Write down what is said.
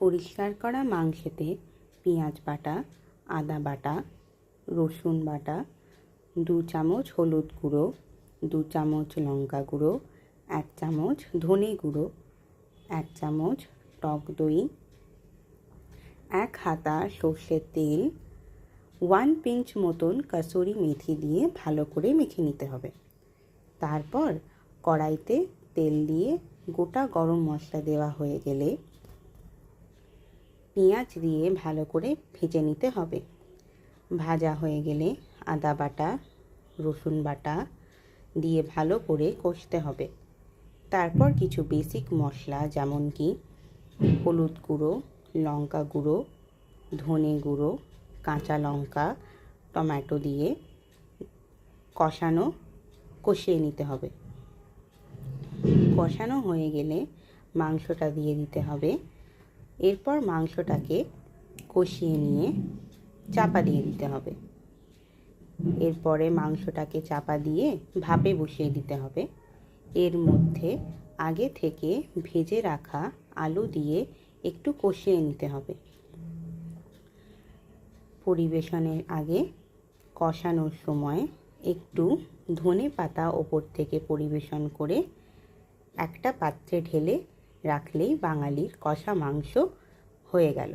পরিষ্কার করা মাংসেতে পেঁয়াজ বাটা, আদা বাটা, রসুন বাটা, 2 চামচ হলুদ গুঁড়ো, 2 চামচ লঙ্কা গুঁড়ো, 1 চামচ ধনে গুঁড়ো, 1 চামচ টক দই, 1 হাতা সর্ষের তেল, 1 পিঞ্চ মতন কাসুরি মেথি দিয়ে ভালো করে মেখে নিতে হবে। তারপর কড়াইতে তেল দিয়ে গোটা গরম মশলা দেওয়া হয়ে গেলে পেঁয়াজ দিয়ে ভালো করে ভেজে নিতে হবে। ভাজা হয়ে গেলে আদা বাটা, রসুন বাটা দিয়ে ভালো করে কষতে হবে। তারপর কিছু বেসিক মশলা যেমন কি হলুদ গুঁড়ো, লঙ্কা গুঁড়ো, ধনে গুঁড়ো, কাঁচা লঙ্কা, টমেটো দিয়ে কষিয়ে নিতে হবে। কষানো হয়ে গেলে মাংসটা দিয়ে দিতে হবে। এরপর মাংসটাকে কষিয়ে নিয়ে চাপা দিয়ে দিতে হবে। এরপরে মাংসটাকে চাপা দিয়ে ভাপে বসিয়ে দিতে হবে। এর মধ্যে আগে থেকে ভেজে রাখা আলু দিয়ে একটু কষিয়ে নিতে হবে। পরিবেশনের আগে কষানোর সময় একটু ধনে পাতা ওপর থেকে পরিবেশন করে একটা পাত্রে ঢেলে রাখলেই বাঙালির কষা মাংস হয়ে গেল।